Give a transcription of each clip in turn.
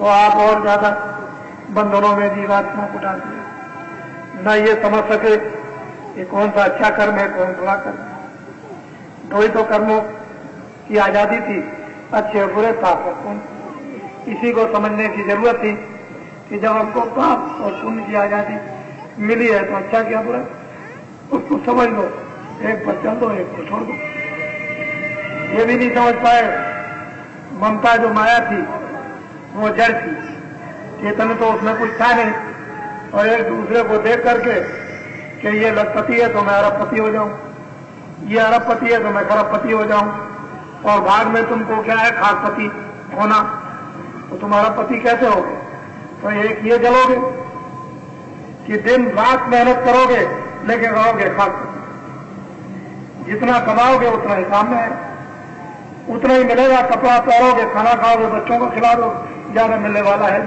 तो आप और ज्यादा बंधनों में जीवात्मा को डाल दिया, न ये समझ सके कि कौन सा अच्छा कर्म है, कौन बुरा कर्म है। दो ही तो कर्मों की आजादी थी, अच्छे और बुरे था। कौन इसी को समझने की जरूरत थी कि जब हमको पाप और पुण्य की आजादी मिली है तो अच्छा क्या बुरा उसको समझ लो, एक पर चल दो, एक को छोड़ दो। ये भी नहीं समझ पाए। ममता जो माया थी वो जड़ थी, चेतन तो उसमें कुछ था नहीं। और एक दूसरे को देख करके कि ये लखपति है तो मैं अरबपति हो जाऊं, ये अरबपति है तो मैं खरबपति हो जाऊं, और भाग में तुमको क्या है खाकपति होना, तो तुम अरबपति कैसे होगे? तो एक ये जलोगे कि दिन रात मेहनत करोगे लेकिन रहोगे खाकपति। जितना कमाओगे उतना ही सामने है, उतना ही मिलेगा। कपड़ा पहनोगे, खाना खाओगे, बच्चों को खिला दो, ज्यादा मिलने वाला है।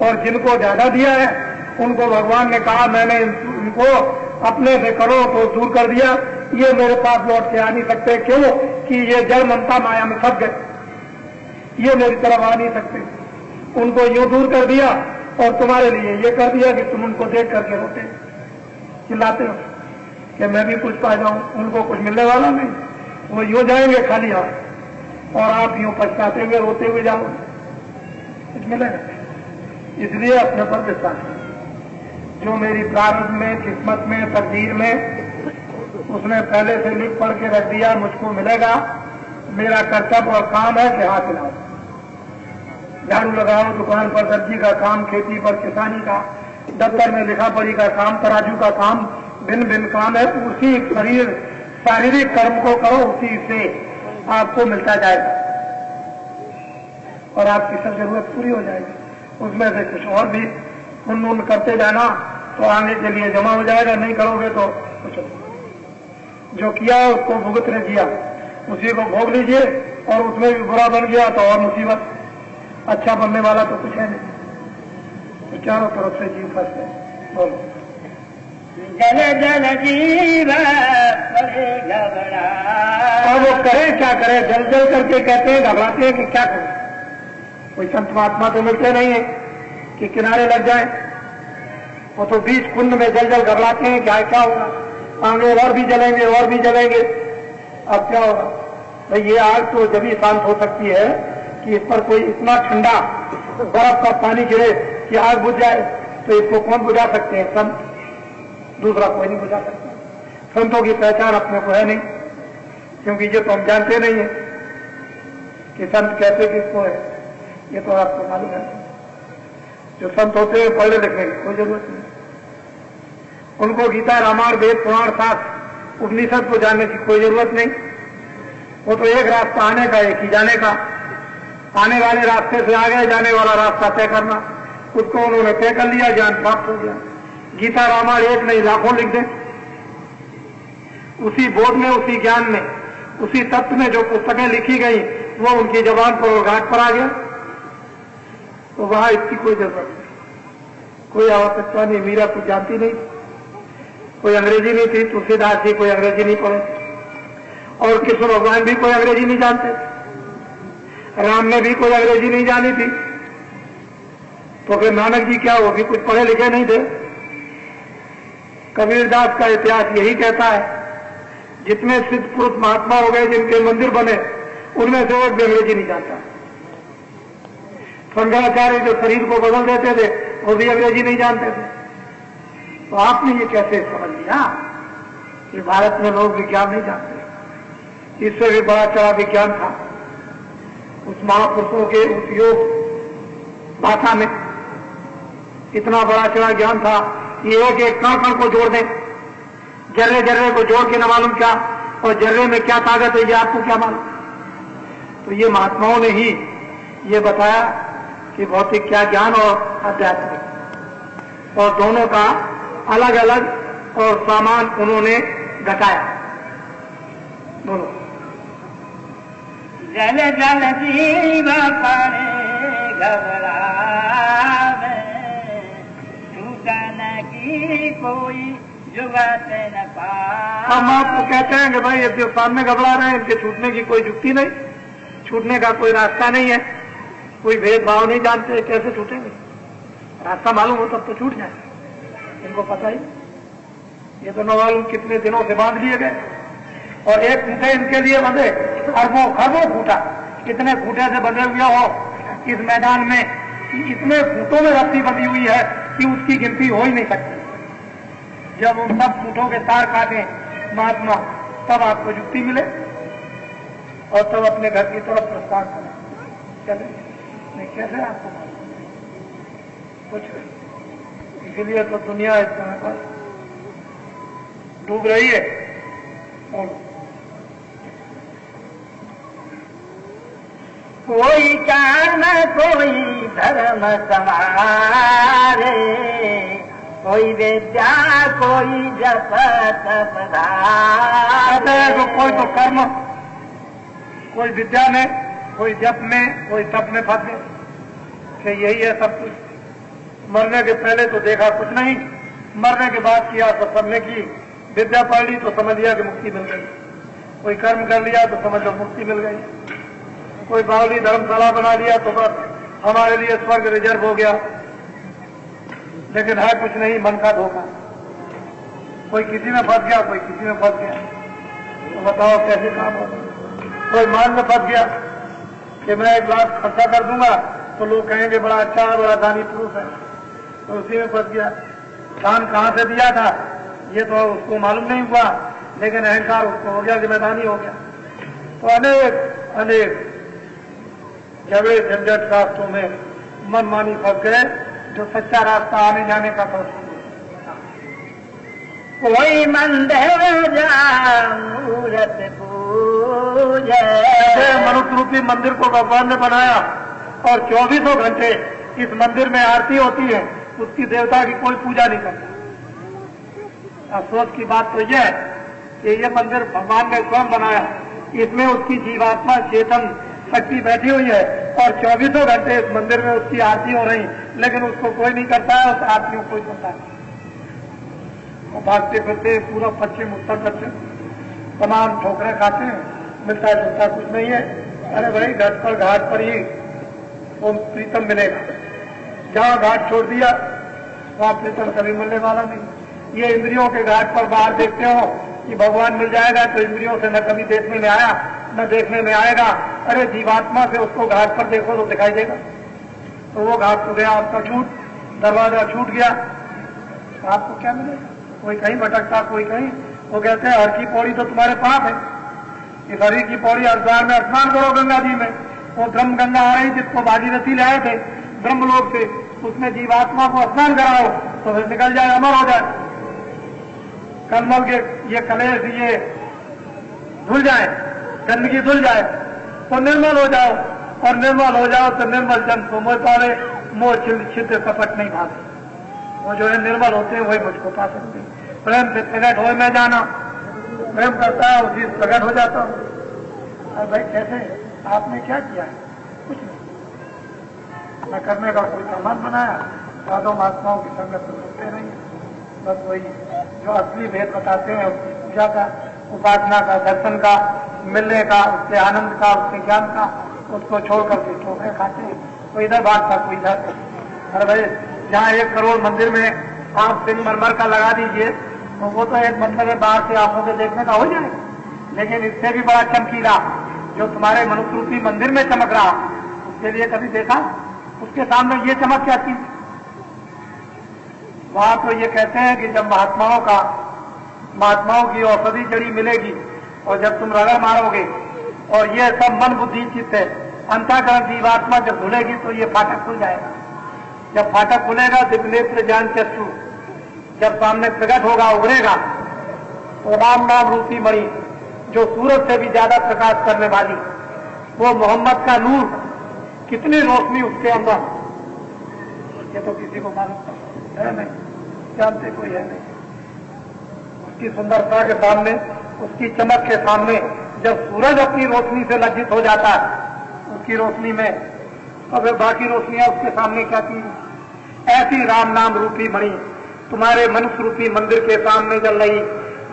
और जिनको ज्यादा दिया है उनको भगवान ने कहा मैंने इनको अपने से करो तो दूर कर दिया, ये मेरे पास लौट के आ नहीं सकते। क्यों? कि ये जड़ ममता माया में फंस गए, ये मेरी तरफ आ नहीं सकते। उनको यूं दूर कर दिया और तुम्हारे लिए ये कर दिया कि तुम उनको देख करके रोते चिल्लाते हो कि मैं भी कुछ पा जाऊं। उनको कुछ मिलने वाला नहीं, वो यूं जाएंगे खाली हाथ और आप यूं पछताते हुए रोते हुए जाओगे, कुछ मिलेगा। इसलिए अपने पर विश्वास है। जो मेरी प्रारब्ध में, किस्मत में, तकदीर में उसने पहले से लिख पढ़ के रख दिया, मुझको मिलेगा। मेरा कर्तव्य और काम है कि हाथ हिलाओ, झाड़ू लगाओ, दुकान पर सब्जी का काम, खेती पर किसानी का, दफ्तर में लिखा पढ़ी का काम, तराजू का काम, भिन्न भिन्न काम है। उसी शारीरिक कर्म को करो, उसी से आपको मिलता जाएगा और आपकी सब जरूरत पूरी हो जाएगी। उसमें से कुछ और भी पुण्य करते जाना तो आगे के लिए जमा हो जाएगा। नहीं करोगे तो कुछ जो किया है उसको भुगतने दिया, उसी को भोग लीजिए। और उसमें भी बुरा बन गया तो और मुसीबत, अच्छा बनने वाला तो कुछ है नहीं। तो चारों तरफ से जीव फंस है। बोलो जल जल जीव घबरा। और वो करे क्या करे? जल जल करके कहते हैं, घबराते हैं कि क्या करें। कोई संत महात्मा तो मिलते नहीं है कि किनारे लग जाए। वो तो बीच कुंड में जल जल घबराते हैं क्या होगा, आगे और भी जलेंगे और भी जलेंगे, अब क्या होगा। भाई ये आग तो जब ही शांत हो सकती है कि इस पर कोई इतना ठंडा बर्फ का पानी गिरे कि आग बुझ जाए। तो इसको कौन बुझा सकते हैं? संत, दूसरा कोई नहीं बुझा सकता। संतों की पहचान अपने को है नहीं, क्योंकि ये तो हम जानते नहीं है कि संत कैसे किसको है। ये तो आपको मालूम है। जो संत होते हैं पढ़ने लिखने की कोई जरूरत नहीं, उनको गीता, रामायण, वेद, पुराण, शास्त्र, उपनिषद को जानने की कोई जरूरत नहीं। वो तो एक रास्ता आने का, एक ही जाने का। आने वाले रास्ते से आ गए, जाने वाला रास्ता तय करना, उसको उन्होंने तय कर लिया, ज्ञान प्राप्त हो गया। गीता रामायण एक नहीं लाखों लिख दें, उसी बोध में, उसी ज्ञान में, उसी तत्व में जो पुस्तकें लिखी गई वो उनकी जबान पर और घाट पर आ गया। तो वहां इसकी कोई जरूरत नहीं, कोई आवश्यकता नहीं। मीरा कुछ जानती नहीं, कोई अंग्रेजी नहीं थी, तुलसीदास जी कोई अंग्रेजी नहीं पढ़े, और कृष्ण भगवान भी कोई अंग्रेजी नहीं जानते, राम ने भी कोई अंग्रेजी नहीं जानी थी। तो फिर नानक जी क्या, वो भी कुछ पढ़े लिखे नहीं थे। कबीरदास का इतिहास यही कहता है, जितने सिद्ध पुरुष महात्मा हो गए जिनके मंदिर बने, उनमें से एक भी अंग्रेजी नहीं जानता। शंकराचार्य जो शरीर को बदल देते थे वो भी अंग्रेजी नहीं जानते थे। तो आपने ये कैसे समझ लिया कि भारत में लोग विज्ञान नहीं जानते? इससे भी बड़ा चढ़ा विज्ञान था उस महापुरुषों के उस योग भाषा में। इतना बड़ा चढ़ा ज्ञान था कि एक एक कण कण को जोड़ दें, जर्रे जर्रे को जोड़ के न मालूम क्या, और जर्रे में क्या ताकत है ये आपको क्या मालूम। तो ये महात्माओं ने ही ये बताया कि भौतिक क्या ज्ञान और आध्यात्मिक, और दोनों का अलग अलग और सामान उन्होंने घटाया दोनों। जल जल जीव पर घबरावे, छूटन की कोई जुगत न पावे। हम आपको कहते हैं कि भाई ये जो सामने घबरा रहे हैं इनके छूटने की कोई जुक्ति नहीं, छूटने का कोई रास्ता नहीं है। कोई भेदभाव नहीं जानते, कैसे छूटेंगे? रास्ता मालूम हो तब तो छूट जाए, इनको पता ही। ये तो न मालूम कितने दिनों से बांध लिए गए, और एक खूंटे इनके लिए बंधे खरबों खरबों खूंटा, कितने खूंटे से बंधे हुए हो इस मैदान में, इतने खूंटों में रस्सी बंधी हुई है कि उसकी गिनती हो ही नहीं सकती। जब उन सब खूंटों के तार काटे महात्मा, तब आपको युक्ति मिले और तब अपने घर की तरफ प्रस्थान करें। चले नहीं, कैसे आपको कुछ नहीं। इसीलिए तो दुनिया इस समय पर डूब रही है। और कोई ज्ञान कोई धर्म समारे, कोई विद्या कोई जप तप धारे। कोई तो कर्म, कोई विद्या में, कोई जप में, कोई तप में फंस गए कि यही है सब कुछ। मरने के पहले तो देखा कुछ नहीं, मरने के बाद किया तो सबने की। विद्या पढ़ ली तो समझ लिया कि मुक्ति मिल गई, कोई कर्म कर लिया तो समझ लो मुक्ति मिल गई, कोई बावली धर्मशाला बना लिया तो बस हमारे लिए स्वर्ग रिजर्व हो गया। लेकिन है कुछ नहीं, मन का धोखा। कोई किसी में फंस गया, कोई किसी में फंस गया। तो बताओ कैसे काम होगा? कोई मान में फंस गया कि मैं 1 लाख खर्चा कर दूंगा तो लोग कहेंगे बड़ा अच्छा है, बड़ा दानी पुरुष है, तो उसी में फंस गया। दान कहां से दिया था ये तो उसको मालूम नहीं हुआ, लेकिन अहंकार उसको हो गया कि मैं दानी हो गया। तो अनेक अनेक झगड़े झंझट रास्तों में मनमानी फंस गए, जो सच्चा रास्ता आने जाने का था। कोई मंदिर जा मूरत पूजे, मनुष्य रूपी मंदिर को भगवान ने बनाया और 24 घंटे इस मंदिर में आरती होती है, उसकी देवता की कोई पूजा नहीं करता। अफसोस की बात तो यह है कि ये मंदिर भगवान ने स्वयं बनाया, इसमें उसकी जीवात्मा चेतन शक्ति बैठी हुई है और 24 घंटे इस मंदिर में उसकी आरती हो रही, लेकिन उसको कोई नहीं करता है, उस आरती को कोई करता है। वो भागते फिरते पूरा पश्चिम उत्तर दक्षिण तमाम ठोकरें खाते हैं, मिलता जुलता कुछ नहीं है। अरे भाई घाट पर घाट पर ही वो प्रीतम मिलेगा, जहां घाट छोड़ दिया वहां प्रीतम कभी मिलने वाला नहीं। ये इंद्रियों के घाट पर बाहर देखते हो कि भगवान मिल जाएगा, तो इंद्रियों से न कभी देखने में आया न देखने में आएगा। अरे जीवात्मा से उसको घाट पर देखो तो दिखाई देगा। तो वो घाट तो गया आपका छूट, दरवाजा छूट गया, तो आपको क्या मिलेगा? कोई कहीं भटकता, कोई कहीं। वो कहते हैं हर की पौड़ी तो तुम्हारे पाप है, इस हरि की पौड़ी हरिद्वार में स्नान करो गंगा जी में। वो ब्रह्म गंगा आ रही जिसको भागीरथी लाए थे ब्रह्मलोक से, उसमें जीवात्मा को स्नान कराओ तो फिर निकल जाए, अमर हो जाए। कलमल के ये कलेश ये धुल जाए, गंदगी धुल जाए तो निर्मल हो जाओ, और निर्मल हो जाओ तो निर्मल जन को मोह पावे, मोह छिद्र कपट नहीं भावे। वो जो है निर्मल होते हैं वही मुझको पा सकते हैं। प्रेम से प्रकट हो मैं जाना, प्रेम करता है उसी प्रकट हो जाता हूँ। और भाई कैसे आपने क्या किया है? कुछ नहीं, न करने का कोई सामान बनाया, साधु महात्माओं की संगत तो करते नहीं, बस वही जो असली भेद बताते हैं उसकी पूजा का, उपासना का, दर्शन का, मिलने का, उसके आनंद का, उसके ज्ञान का, उसको छोड़कर के ठोकरे खाते हैं। तो इधर भागता कोई इधर। अरे भाई जहाँ 1 करोड़ मंदिर में आप संगमरमर का लगा दीजिए तो वो तो एक मतलब है बाहर से आंखों से देखने का हो जाएगा, लेकिन इससे भी बड़ा चमकीला जो तुम्हारे मनुष्य रूपी मंदिर में चमक रहा, उसके लिए कभी देखा? उसके सामने ये चमक क्या चीज? वहां तो ये कहते हैं कि जब महात्माओं की औषधि जड़ी मिलेगी और जब तुम रगड़ मारोगे और ये सब मन बुद्धि चित्त है, अंतःकरण जीवात्मा जब धुलेगी तो ये फाटक खुल जाएगा। जब फाटक खुलेगा दिव्य नेत्र ज्ञान चक्षु जब सामने प्रकट होगा, उभरेगा, तो राम नाम रूपी मणि जो सूरज से भी ज्यादा प्रकाश करने वाली वो मोहम्मद का नूर, कितनी रोशनी उसके अंदर, ये तो किसी को मालूम है नहीं, जानते कोई है नहीं। उसकी सुंदरता के सामने, उसकी चमक के सामने जब सूरज अपनी रोशनी से लज्जित हो जाता है उसकी रोशनी में, तो फिर बाकी रोशनियां उसके सामने क्या थी? ऐसी राम नाम रूपी मणि तुम्हारे मनुष्य रूपी मंदिर के सामने जल रही,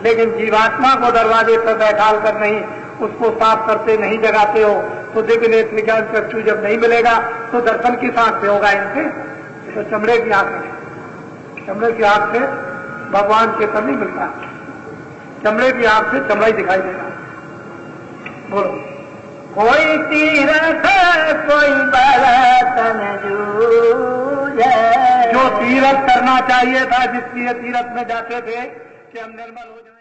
लेकिन जीवात्मा को दरवाजे पर बैठाल कर नहीं, उसको साफ करते नहीं जगाते हो, तो दिव्य नेत्र ज्ञान चक्षु जब नहीं मिलेगा तो दर्शन किस आंख से होगा इनसे? तो चमड़े की आंख से, चमड़े की आंख से भगवान चेतन नहीं मिलता, चमड़े की आंख से चमड़ा ही दिखाई देगा। बोलो। कोई तीरथ कोई बरतन जूझे, जो तीरथ करना चाहिए था, जिसलिए तीरथ में जाते थे कि हम निर्मल हो जाए।